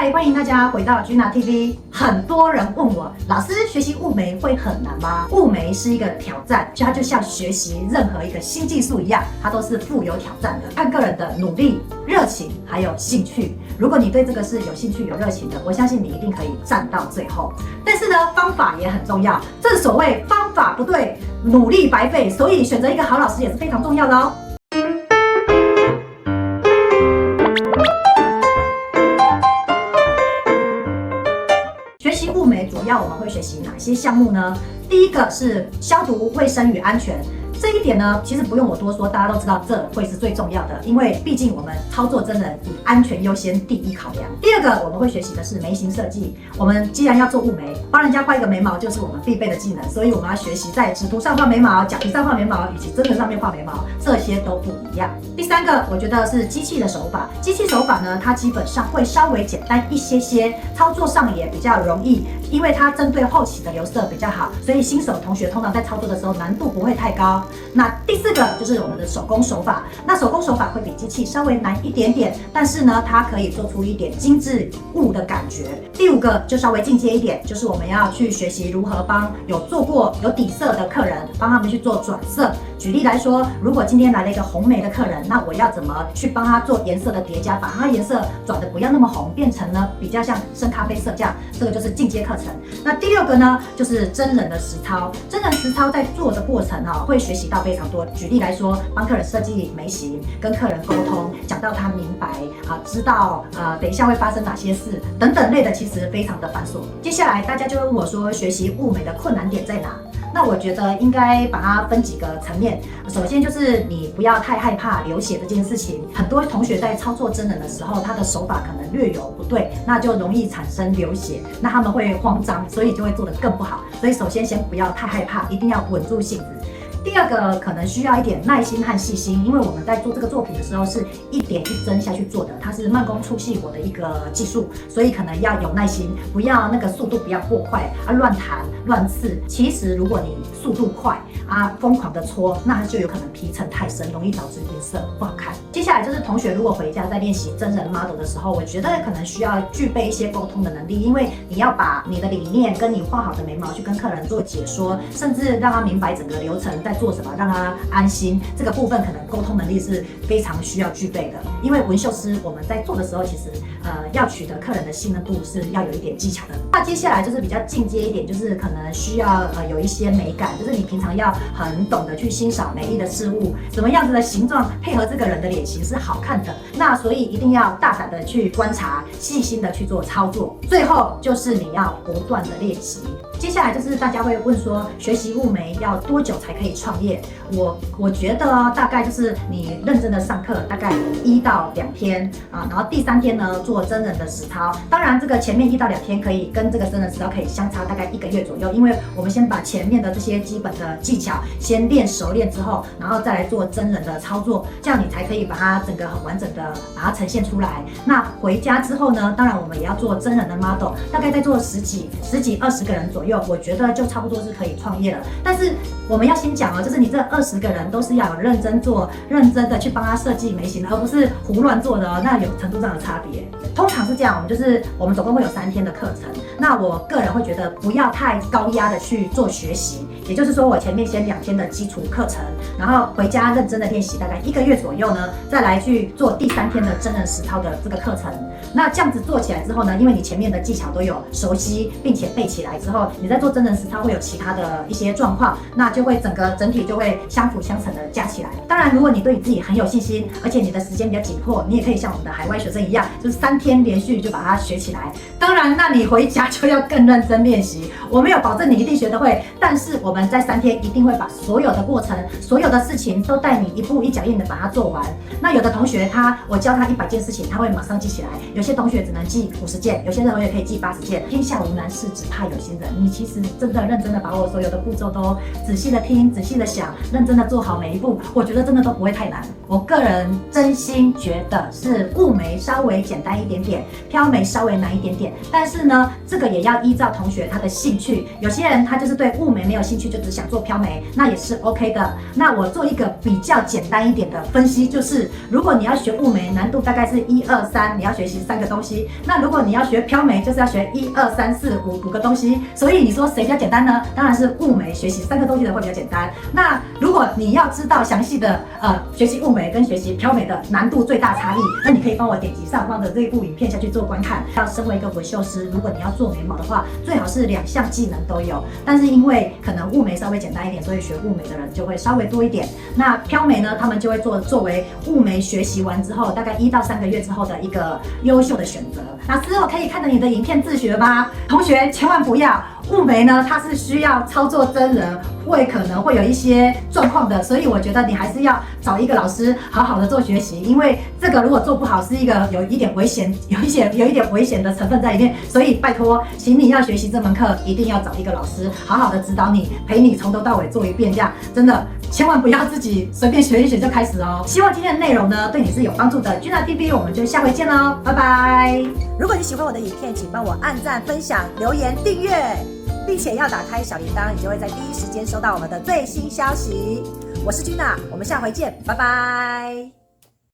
嗨，欢迎大家回到 Gina TV。很多人问我，老师学习雾眉会很难吗？雾眉是一个挑战，它就像学习任何一个新技术一样，它都是富有挑战的，看个人的努力、热情还有兴趣。如果你对这个是有兴趣、有热情的，我相信你一定可以站到最后。但是呢，方法也很重要，正所谓方法不对，努力白费，所以选择一个好老师也是非常重要的哦。学习雾眉主要我们会学习哪些项目呢？第一个是消毒、卫生与安全。这一点呢，其实不用我多说，大家都知道这会是最重要的，因为毕竟我们操作真人以安全优先第一考量。第二个我们会学习的是眉形设计。我们既然要做雾眉，帮人家画一个眉毛就是我们必备的技能，所以我们要学习在纸图上画眉毛、假皮上画眉毛，以及真人上面画眉毛，这些都不一样。第三个我觉得是机器的手法。机器手法呢，它基本上会稍微简单一些，操作上也比较容易，因为它针对后期的留色比较好，所以新手同学通常在操作的时候难度不会太高。那第四个就是我们的手工手法，那手工手法会比机器稍微难一点点，但是呢，它可以做出一点精致雾的感觉。第五个就稍微进阶一点，就是我们要去学习如何帮有做过有底色的客人，帮他们去做转色。举例来说，如果今天来了一个红眉的客人，那我要怎么去帮他做颜色的叠加，把他颜色转的不要那么红，变成呢比较像深咖啡色这样，这个就是进阶课程。那第六个呢，就是真人的实操。真人实操在做的过程会学习到非常多。举例来说，帮客人设计眉形，跟客人沟通，讲到他明白知道等一下会发生哪些事等等类的，其实非常的繁琐。接下来大家就会问我说，学习雾眉的困难点在哪？那我觉得应该把它分几个层面。首先就是你不要太害怕流血这件事情。很多同学在操作真人的时候，他的手法可能略有不对，那就容易产生流血，那他们会慌张，所以就会做得更不好。所以首先不要太害怕，一定要稳住性子。第二个可能需要一点耐心和细心，因为我们在做这个作品的时候是一点一针下去做的，它是慢工出细活的一个技术，所以可能要有耐心，不要那个速度不要过快乱弹乱刺。其实如果你速度快疯狂的搓，那就有可能皮层太深，容易导致颜色不好看。接下来就是同学如果回家在练习真人 model 的时候，我觉得可能需要具备一些沟通的能力，因为你要把你的理念跟你画好的眉毛去跟客人做解说，甚至让他明白整个流程在做什么，让他安心。这个部分可能沟通能力是非常需要具备的，因为纹绣师我们在做的时候，其实要取得客人的信任度是要有一点技巧的。那接下来就是比较进阶一点，就是可能需要有一些美感，就是你平常要很懂得去欣赏美丽的事物，什么样子的形状配合这个人的脸型是好看的。那所以一定要大胆的去观察，细心的去做操作。最后就是你要不断的练习。接下来就是大家会问说，学习雾眉要多久才可以创业？我觉得大概就是你认真的上课，大概1到2天然后第3天呢做真人的实操。当然这个前面1到2天可以跟这个真人实操可以相差大概1个月左右，因为我们先把前面的这些基本的技巧先练熟练之后，然后再来做真人的操作，这样你才可以把它整个很完整的把它呈现出来。那回家之后呢，当然我们也要做真人的 model， 大概再做十几20个人左右，我觉得就差不多是可以创业了。但是我们要先讲就是你这20个人都是要有认真做、认真的去帮他设计眉形的，而不是胡乱做的那有程度上的差别。通常是这样，我们总共会有3天的课程。那我个人会觉得不要太高压的去做学习，也就是说我前面先2天的基础课程，然后回家认真的练习大概1个月左右呢，再来去做第3天的真人实操的这个课程。那这样子做起来之后呢，因为你前面的技巧都有熟悉并且背起来之后，你在做真人实操会有其他的一些状况，那就会整体就会相辅相成的加起来。当然如果你对你自己很有信心，而且你的时间比较紧迫，你也可以像我们的海外学生一样，就是3天连续就把它学起来。当然那你回家就要更认真练习，我没有保证你一定学得会，但是我们在3天一定会把所有的过程、所有的事情都带你一步一脚印的把它做完。那有的同学我教他100件事情，他会马上记起来，有些同学只能记50件，有些同学可以记80件。天下无难事，只怕有心人。你其实真的认真的把我所有的步骤都仔细的听、仔细细的想，认真的做好每一步，我觉得真的都不会太难。我个人真心觉得是雾眉稍微简单一点点，飘眉稍微难一点点。但是呢，这个也要依照同学他的兴趣。有些人他就是对雾眉没有兴趣，就只想做飘眉，那也是 OK 的。那我做一个比较简单一点的分析，就是如果你要学雾眉，难度大概是1、2、3，你要学习3个东西。那如果你要学飘眉，就是要学1、2、3、4、5个东西。所以你说谁比较简单呢？当然是雾眉，学习3个东西的会比较简单。那如果你要知道详细的学习雾眉跟学习飘眉的难度最大差异，那你可以帮我点击上方的这一部影片下去做观看。要身为一个纹绣师，如果你要做眉毛的话，最好是2项技能都有。但是因为可能雾眉稍微简单一点，所以学雾眉的人就会稍微多一点。那飘眉呢，他们就会作为雾眉学习完之后，大概1到3个月之后的一个优秀的选择。老师，我可以看着你的影片自学吗？同学千万不要。雾眉呢，它是需要操作真人，可能会有一些状况的，所以我觉得你还是要找一个老师好好的做学习，因为这个如果做不好，是一个有一点危险，有一点危险的成分在里面，所以拜托，请你要学习这门课，一定要找一个老师好好的指导你，陪你从头到尾做一遍，这样真的千万不要自己随便学一学就开始哦。希望今天的内容呢对你是有帮助的。Gina TV， 我们就下回见喽，拜拜。如果你喜欢我的影片，请帮我按赞、分享、留言、订阅。并且要打开小铃铛，你就会在第一时间收到我们的最新消息。我是Gina，我们下回见，拜拜。